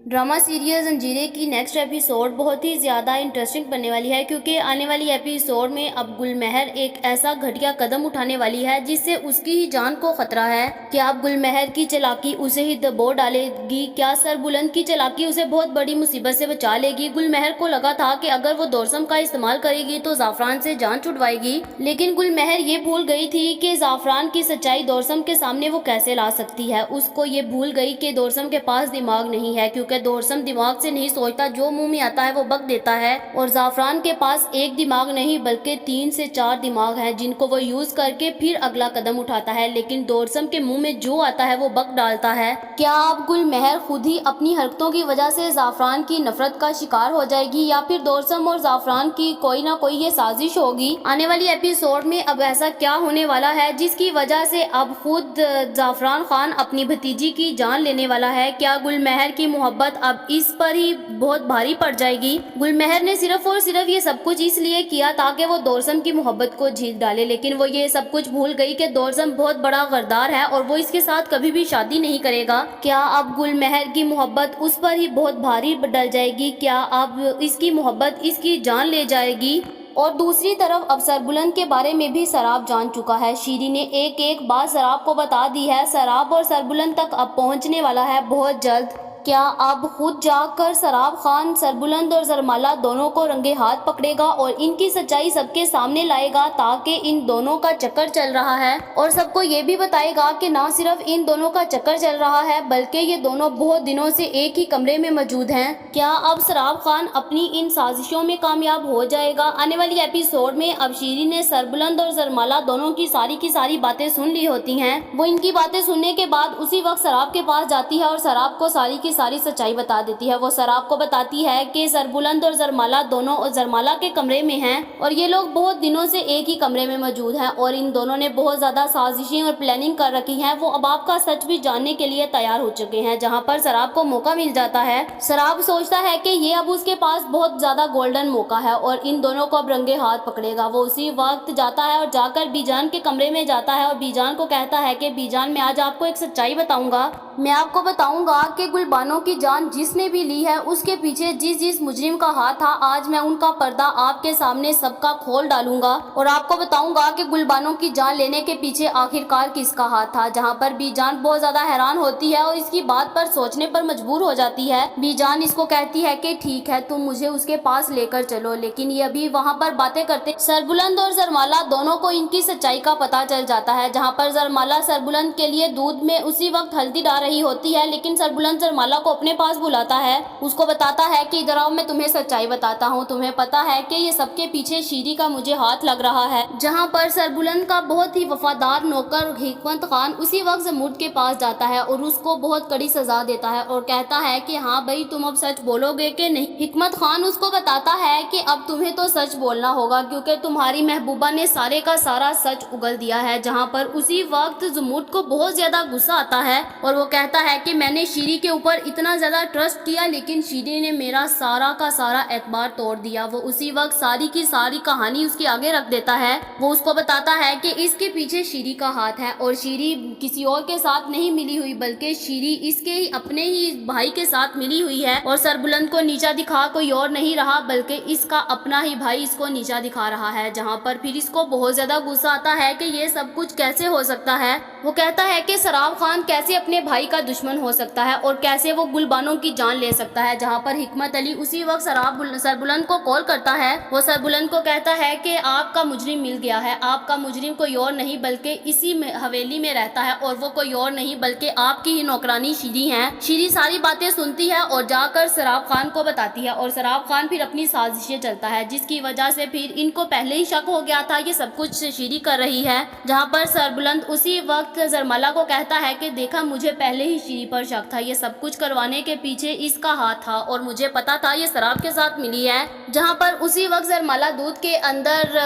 Drama serial जंजीरें की next episode बहुत ही ज़्यादा इंटरेस्टिंग बनने वाली है, क्योंकि आने वाली एपिसोड में अब गुलमहर एक ऐसा घटिया कदम उठाने वाली है जिससे उसकी ही जान को खतरा है। क्या अब गुलमहर की चालाकी उसे ही दबो डालेगी? क्या सरबुलंद की चालाकी उसे बहुत बड़ी मुसीबत से बचा लेगी? गुलमहर को लगा था कि अगर वो दोरसम का इस्तेमाल करेगी तो जाफरान से जान छुड़वाएगी, लेकिन गुलमहर ये भूल गई थी कि जाफरान की सच्चाई दोरसम के सामने वो कैसे ला सकती है। उसको ये भूल गई कि दोरसम के पास दिमाग नहीं है, क्योंकि दोरसम दिमाग से नहीं सोचता, जो मुंह में आता है वो बक देता है। और जाफरान के पास एक दिमाग नहीं बल्कि 3 से 4 दिमाग हैं, जिनको वो यूज करके फिर अगला कदम उठाता है, लेकिन दोरसम के मुंह में जो आता है वो बक डालता है। क्या अब गुलमहर खुद ही अपनी हरकतों की वजह से जाफरान की नफरत का शिकार हो जाएगी, या फिर दोरसम और जाफरान की कोई ना कोई ये साजिश होगी? आने वाली एपिसोड में अब ऐसा क्या होने वाला है जिसकी वजह से अब खुद जाफरान खान अपनी भतीजी की जान लेने वाला है? क्या गुलमहर की मोहब्बत अब इस पर ही बहुत भारी पड़ जाएगी? गुलमहर ने सिर्फ और सिर्फ ये सब कुछ इसलिए किया ताकि वो दोरसम की मोहब्बत को जीत डाले, लेकिन वो ये सब कुछ भूल गई कि दोरसम बहुत बड़ा गद्दार है और वो इसके साथ कभी भी शादी नहीं करेगा। क्या अब गुलमहर की मोहब्बत उस पर ही बहुत भारी डल जाएगी? क्या अब इसकी मोहब्बत इसकी जान ले जाएगी? और दूसरी तरफ अब सरबुलंद के बारे में भी सराब जान चुका है। शीरी ने एक एक बात सराब को बता दी है। सराब और सरबुलंद तक अब पहुंचने वाला है बहुत जल्द। क्या अब खुद जाकर सराब खान सरबुलंद और जरमाला दोनों को रंगे हाथ पकड़ेगा और इनकी सच्चाई सबके सामने लाएगा, ताकि इन दोनों का चक्कर चल रहा है, और सबको ये भी बताएगा कि ना सिर्फ इन दोनों का चक्कर चल रहा है बल्कि ये दोनों बहुत दिनों से एक ही कमरे में मौजूद हैं। क्या अब सराब खान अपनी इन साजिशों में कामयाब हो जाएगा? आने वाली एपिसोड में अब शीरी ने सरबुलंद और जरमाला दोनों की सारी बातें सुन ली होती हैं। वो इनकी बातें सुनने के बाद उसी वक्त सराब के पास जाती है और सराब को सारी सच्चाई बता देती है। वो सराब को बताती है कि सरबुलंद और जरमाला दोनों जरमाला के कमरे में हैं और ये लोग बहुत दिनों से एक ही कमरे में मौजूद हैं और इन दोनों ने बहुत ज्यादा साजिशें और प्लानिंग कर रखी हैं। वो अब आपका सच भी जानने के लिए तैयार हो चुके हैं, जहां पर सराब को मौका मिल जाता है। सराब सोचता है कि ये अब उसके पास बहुत ज्यादा गोल्डन मौका है और इन दोनों को अब रंगे हाथ पकड़ेगा। वो उसी वक्त जाता है और जाकर बीजान के कमरे में जाता है और बीजान को कहता है कि बीजान, मैं आज आपको एक सच्चाई बताऊंगा। मैं आपको बताऊंगा कि गुलबानो की जान जिसने भी ली है उसके पीछे जिस मुजरिम का हाथ था, आज मैं उनका पर्दा आपके सामने सबका खोल डालूंगा और आपको बताऊंगा कि गुलबानो की जान लेने के पीछे आखिरकार किसका हाथ था। जहां पर बीजान बहुत ज्यादा हैरान होती है और इसकी बात पर सोचने पर मजबूर हो जाती है। बीजान इसको कहती है कि ठीक है, तुम मुझे उसके पास लेकर चलो, लेकिन ये अभी वहां पर बातें करते सरबुलंद और जरमाला दोनों को इनकी सच्चाई का पता चल जाता है। जहाँ पर जरमाला सरबुलंद के लिए दूध में उसी वक्त हल्दी डाल रही होती है, लेकिन सरबुलंद जरमाला को अपने पास बुलाता है। उसको बताता है कि इधर आओ, मैं तुम्हें सच्चाई बताता हूँ। तुम्हें पता है कि ये सबके पीछे शीरी का मुझे हाथ लग रहा है। जहाँ पर सरबुलंद का बहुत ही वफादार नौकर हिकमत खान उसी वक्त जमूद के पास जाता है और उसको बहुत कड़ी सजा देता है और कहता है कि हाँ भाई, तुम अब सच बोलोगे कि नहीं? हिकमत खान उसको बताता है कि अब तुम्हें तो सच बोलना होगा, क्योंकि तुम्हारी महबूबा ने सारे का सारा सच उगल दिया है। जहाँ पर उसी वक्त जमूद को बहुत ज्यादा गुस्सा आता है और वो कहता है कि मैंने शीरी के ऊपर इतना ज्यादा ट्रस्ट किया, लेकिन शीरी ने मेरा सारा का सारा एतबार तोड़ दिया। वो उसी वक्त सारी की सारी कहानी उसके आगे रख देता है। वो उसको बताता है कि इसके पीछे शीरी का हाथ है और शीरी किसी और के साथ नहीं मिली हुई, बल्कि शीरी इसके ही अपने ही भाई के साथ मिली हुई है और सरबुलंद को नीचा दिखा कोई और नहीं रहा बल्कि इसका अपना ही भाई इसको नीचा दिखा रहा है। जहाँ पर फिर इसको बहुत ज्यादा गुस्सा आता है कि ये सब कुछ कैसे हो सकता है। वो कहता है कि सराब खान कैसे अपने भाई का दुश्मन हो सकता है और कैसे वो गुलबानो की जान ले सकता है। जहाँ पर हिकमत अली उसी वक्त सरबुलंद को कॉल करता है। वो सरबुलंद को कहता है कि आपका मुजरिम मिल गया है। आपका मुजरिम कोई और नहीं बल्कि इसी हवेली में रहता है और वो कोई और नहीं बल्कि आपकी ही नौकरानी शीरी है। शीरी सारी बातें सुनती है और जाकर सराब खान को बताती है और सराब खान फिर अपनी साजिशें चलता है, जिसकी वजह से फिर इनको पहले ही शक हो गया था ये सब कुछ शीरी कर रही है। जहाँ पर सरबुलंद उसी वक्त जरमाला को कहता है कि देखा, मुझे पहले ही शीरी पर शक था। ये सब कुछ करवाने के पीछे इसका हाथ था और मुझे पता था ये शराब के साथ मिली है। जहाँ पर उसी वक्त जरमाला दूध के अंदर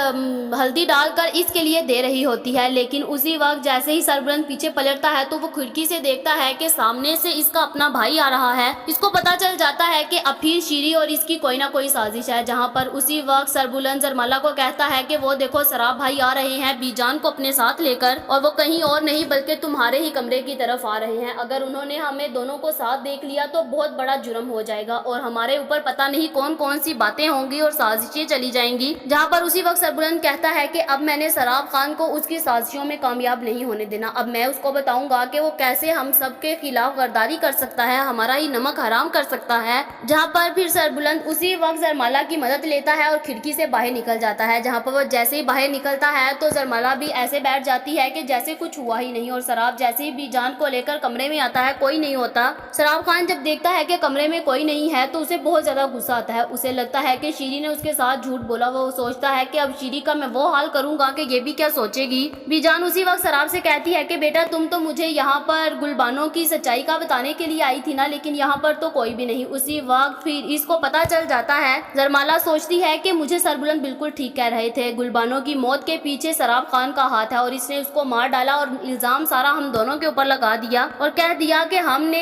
हल्दी डालकर इसके लिए दे रही होती है, लेकिन उसी वक्त जैसे ही सरबुलंद पीछे पलटता है तो वो खिड़की से देखता है कि सामने से इसका अपना भाई आ रहा है। इसको पता चल जाता है कि अब फिर शीरी और इसकी कोई ना कोई साजिश है। जहाँ पर उसी वक्त सरबुलंद जरमाला को कहता है कि वो देखो, सराब भाई आ रहे हैं बीजान को अपने साथ लेकर, और वो कहीं और नहीं बल्कि तुम्हारे ही कमरे की तरफ आ रहे हैं। हैं। अगर उन्होंने हमें दोनों को साथ देख लिया तो बहुत बड़ा जुर्म हो जाएगा और हमारे ऊपर पता नहीं कौन कौन सी बातें होंगी और साजिशें चली जाएंगी। जहाँ पर उसी वक्त सरबुलंद कहता है कि अब मैंने सराब खान को उसकी साजिशों में कामयाब नहीं होने देना। अब मैं उसको बताऊंगा कि वो कैसे हम सबके खिलाफ गद्दारी कर सकता है, हमारा ही नमक हराम कर सकता है। जहाँ पर फिर सरबुलंद उसी वक्त जरमाला की मदद लेता है और खिड़की से बाहर निकल जाता है। जहाँ पर वो जैसे ही बाहर निकलता है तो जरमाला भी ऐसे बैठ जाती है कि जैसे कुछ हुआ ही नहीं, और शराब जैसे ही बीजान को लेकर कमरे में आता है कोई नहीं होता। शराब खान जब देखता है कि कमरे में कोई नहीं है तो उसे बहुत ज्यादा गुस्सा आता है। उसे लगता है कि शीरी ने उसके साथ झूठ बोला। वो सोचता है कि अब शीरी का मैं वो हाल करूंगा कि ये भी क्या सोचेगी। बीजान उसी वक्त शराब से कहती है कि बेटा तुम तो मुझे यहाँ पर गुलबानों की सच्चाई का बताने के लिए आई थी ना, लेकिन यहाँ पर तो कोई भी नहीं। उसी वक्त फिर इसको पता चल जाता है। जरमाला सोचती है कि मुझे सरबुलंद बिल्कुल ठीक कह रहे थे, गुलबानों की मौत के पीछे शराब खान का हाथ है और इसने उसको मार डाला और इल्जाम सारा हम दोनों के ऊपर लगा दिया और कह दिया कि हमने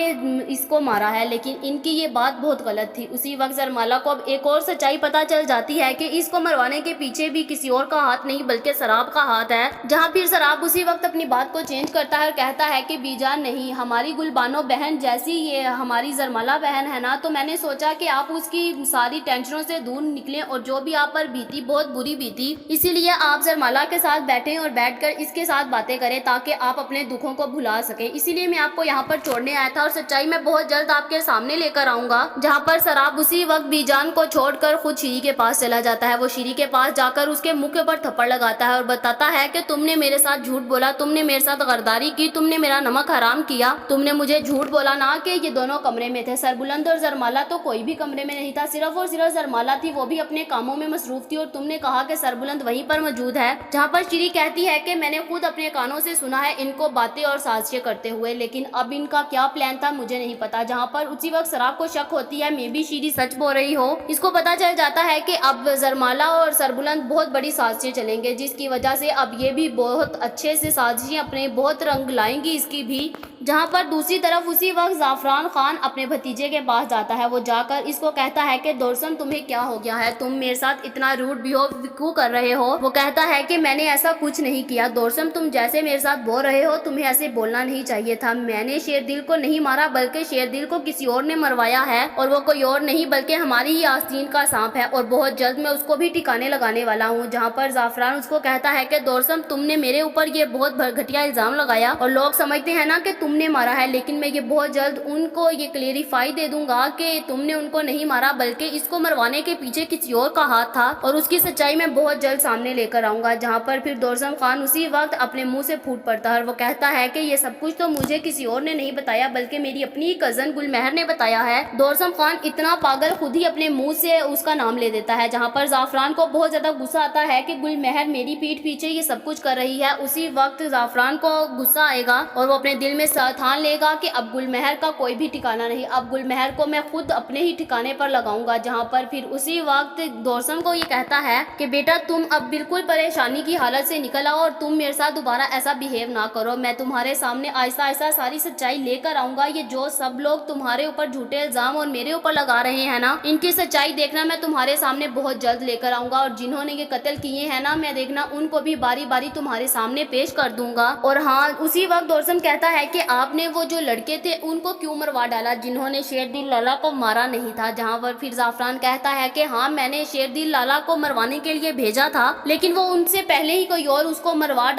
इसको मारा है। लेकिन इनकी ये बात बहुत गलत थी। उसी वक्त जरमाला को अब एक और सच्चाई पता चल जाती है कि इसको मरवाने के पीछे भी किसी और का हाथ नहीं बल्कि शराब का हाथ है। जहाँ फिर शराब उसी वक्त अपनी बात को चेंज करता है और कहता है कि बीजान नहीं, हमारी गुलबानो बहन जैसी ये हमारी जरमाला बहन है ना, तो मैंने सोचा कि आप उसकी सारी टेंशनों से दूर निकलें और जो भी आप पर बीती बहुत बुरी बीती, इसीलिए आप जरमाला के साथ बैठें और बैठकर इसके साथ बातें करें ताकि आप अपने दुखों को भुला सकें। इसीलिए मैं आपको यहाँ पर छोड़ने आया था और सच्चाई मैं बहुत जल्द आपके सामने लेकर आऊंगा। जहाँ पर शराब उसी वक्त बीजान को छोड़कर खुद शीरी के पास चला जाता है। वो शीरी के पास जाकर उसके मुंह के ऊपर थप्पड़ लगाता है और बताता है कि तुमने मेरे साथ झूठ बोला, तुमने मेरे साथ गद्दारी की, तुमने मेरा नमक हराम किया, तुमने मुझे झूठ बोला ना कि ये दोनों कमरे में थे। सरबुलंद और जरमाला तो कोई भी कमरे में नहीं था, सिर्फ और सिर्फ जरमाला थी, वो भी अपने कामों में मसरूफ थी और तुमने कहा कि सरबुलंद वहीं पर मौजूद है। जहाँ पर शीरी कहती है कि मैंने खुद अपने कानों से सुना है इनको बातें और साजिशें करते हुए, लेकिन अब इनका क्या प्लान था मुझे नहीं पता। जहाँ पर उसी वक्त शराब को शक होती है मे भी शीरी सच बोल रही हो। इसको पता चल जाता है कि अब जरमाला और सरबुलंद बहुत बड़ी साजिशें चलेंगे, जिसकी वजह से अब ये भी बहुत अच्छे से साजिशें अपने बहुत रंग लाएंगी इसकी भी। जहाँ पर दूसरी तरफ उसी वक्त जाफरान खान अपने भतीजे के पास जाता है। वो जाकर इसको कहता है कि दोरसम तुम्हें क्या हो गया है, तुम मेरे साथ इतना रूड बिहेव क्यों कर रहे हो। वो कहता है कि मैंने ऐसा कुछ नहीं किया दोरसम, तुम जैसे मेरे साथ बोल रहे हो तुम्हें ऐसे बोलना नहीं चाहिए था। मैंने शेरदिल को नहीं मारा बल्कि शेरदिल को किसी और ने मरवाया है और वो कोई और नहीं बल्कि हमारी ही आस्तीन का सांप है और बहुत जल्द मैं उसको भी ठिकाने लगाने वाला हूँ। जहाँ पर जाफरान उसको कहता है कि दोरसम तुमने मेरे ऊपर ये बहुत घटिया इल्जाम लगाया और लोग समझते हैं ना कि तुमने मारा है, लेकिन मैं ये बहुत जल्द उनको ये क्लेरिफाई दे दूंगा कि तुमने उनको नहीं मारा बल्कि इसको मरवाने के पीछे किसी और का हाथ था और उसकी सच्चाई मैं बहुत जल्द सामने लेकर आऊंगा। जहाँ पर फिर दोरसम खान उसी वक्त अपने मुंह से फूट पड़ता है और वो कहता है कि ये सब कुछ तो मुझे किसी और ने नहीं बताया बल्कि मेरी अपनी कजन गुलमहर ने बताया है। दोरसम खान इतना पागल खुद ही अपने मुंह से उसका नाम ले देता है। जहाँ पर जाफरान को बहुत ज्यादा गुस्सा आता है कि गुलमहर मेरी पीठ पीछे ये सब कुछ कर रही है। उसी वक्त जाफरान को गुस्सा आएगा और वो अपने दिल में ठान लेगा कि अब गुलमहर का कोई भी ठिकाना नहीं, अब गुलमहर को मैं खुद अपने ही ठिकाने पर लगाऊंगा। जहाँ पर फिर उसी वक्त दोरसम को ये कहता है कि बेटा तुम अब बिल्कुल परेशानी की हालत से निकल आओ और तुम मेरे साथ दोबारा ऐसा बिहेव ना करो। मैं तुम्हारे सामने आहिस्ता आहिस्ता सारी सच्चाई लेकर आऊंगा। ये जो सब लोग तुम्हारे ऊपर झूठे इल्जाम और मेरे ऊपर लगा रहे हैं ना, इनकी सच्चाई देखना मैं तुम्हारे सामने बहुत जल्द लेकर आऊंगा और जिन्होंने ये कत्ल किए हैं ना, मैं देखना उनको भी बारी बारी तुम्हारे सामने पेश कर दूंगा। और हाँ, उसी वक्त दोरसम कहता है कि आपने वो जो लड़के थे उनको क्यों मरवा डाला जिन्होंने शेरदिल लाला को मारा नहीं था। जहाँ पर फिर जाफरान कहता है कि हाँ, मैंने शेरदिल लाला को मरवाने के लिए भेजा था, लेकिन वो उनसे पहले ही कोई और उसको मार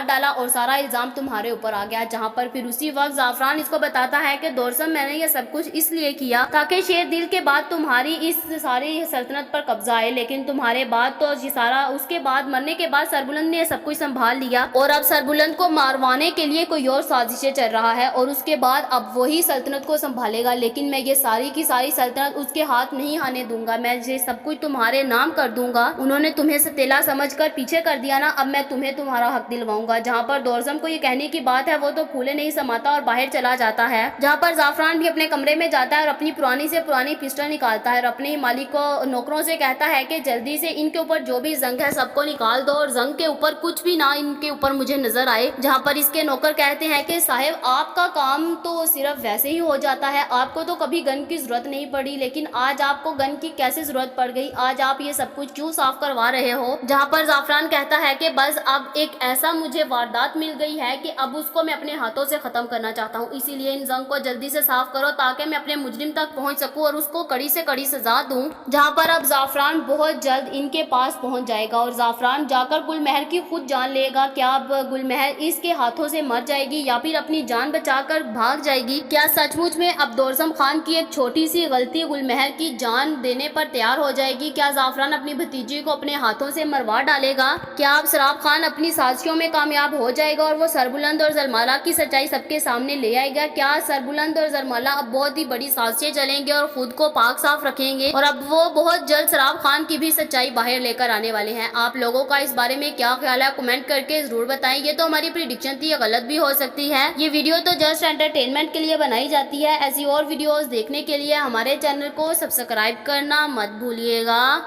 डाला और सारा इल्जाम तुम्हारे ऊपर आ गया। जहाँ पर फिर उसी वक्त जाफरान इसको बताता है कि दोरसम मैंने ये सब कुछ इसलिए किया ताकि शेरदिल के बाद तुम्हारी इस सारी सल्तनत पर कब्जा आए, लेकिन तुम्हारे बाद तो ये सारा उसके बाद मरने के बाद सरबुलंद ने सब कुछ संभाल लिया और अब सरबुलंद को मारवाने के लिए कोई और साजिशें चल रहा है और उसके बाद अब वही सल्तनत को संभालेगा। लेकिन मैं ये सारी की सारी सल्तनत उसके हाथ नहीं आने दूंगा, मैं ये सब कुछ तुम्हारे नाम कर दूंगा। उन्होंने तुम्हें सतेला समझकर पीछे कर दिया ना, अब मैं तुम्हें तुम्हारा हक दिलवाऊंगा। जहाँ पर दोरसम को ये कहने की बात है वो तो फूले नहीं समाता और बाहर चला जाता है। जहाँ पर जाफरान भी अपने कमरे में जाता है और अपनी पुरानी से पुरानी पिस्टल निकालता है और अपने ही मालिक को नौकरों से कहता है कि जल्दी से इनके ऊपर जो भी जंग है सबको निकाल दो और जंग के ऊपर कुछ भी ना इनके ऊपर मुझे नजर आए। जहाँ पर इसके नौकर कहते हैं कि साहब आपका काम तो सिर्फ वैसे ही हो जाता है, आपको तो कभी गन की जरूरत नहीं पड़ी, लेकिन आज आपको गन की कैसे जरूरत पड़ गई, आज आप ये सब कुछ क्यों साफ करवा रहे हो। जहाँ पर जाफरान कहता है कि बस अब एक ऐसा मुझे वारदात मिल गई है कि अब उसको मैं अपने हाथों से खत्म ختم کرنا چاہتا ہوں، اسی لیے ان زنگ کو جلدی سے صاف کرو تاکہ میں اپنے مجرم تک پہنچ سکوں اور اس کو کڑی سے کڑی سزا دوں۔ جہاں پر اب زعفران بہت جلد ان کے پاس پہنچ جائے گا اور زعفران جا کر گل مہر کی خود جان لے گا۔ کیا اب گل مہر اس کے ہاتھوں سے مر جائے گی یا پھر اپنی جان بچا کر بھاگ جائے گی؟ کیا سچ مچ میں اب دوردم خان کی ایک چھوٹی سی غلطی گل مہر کی جان دینے پر تیار ہو جائے گی؟ کیا زعفران اپنی بھتیجی کو اپنے ہاتھوں سے مروا ڈالے گا؟ کیا اب سراب خان اپنی سازشوں میں کامیاب ہو جائے گا اور وہ سربلند اور زرمالہ کی سچائی سب کے سامنے لے آئے گا؟ کیا سربلند اور زرمالہ اب بہت ہی بڑی سازشیں چلیں گے اور خود کو پاک صاف رکھیں گے اور اب وہ بہت جلد سراب خان کی بھی سچائی باہر لے کر آنے والے ہیں؟ آپ لوگوں کا اس بارے میں کیا خیال ہے کمنٹ کر کے ضرور بتائیں۔ یہ تو ہماری پریڈکشن تھی، یہ غلط بھی ہو سکتی ہے۔ یہ ویڈیو تو جسٹ انٹرٹینمنٹ کے لیے بنائی جاتی ہے، ایسی اور ویڈیوز دیکھنے کے لیے ہمارے چینل کو سبسکرائب کرنا مت بھولیے گا۔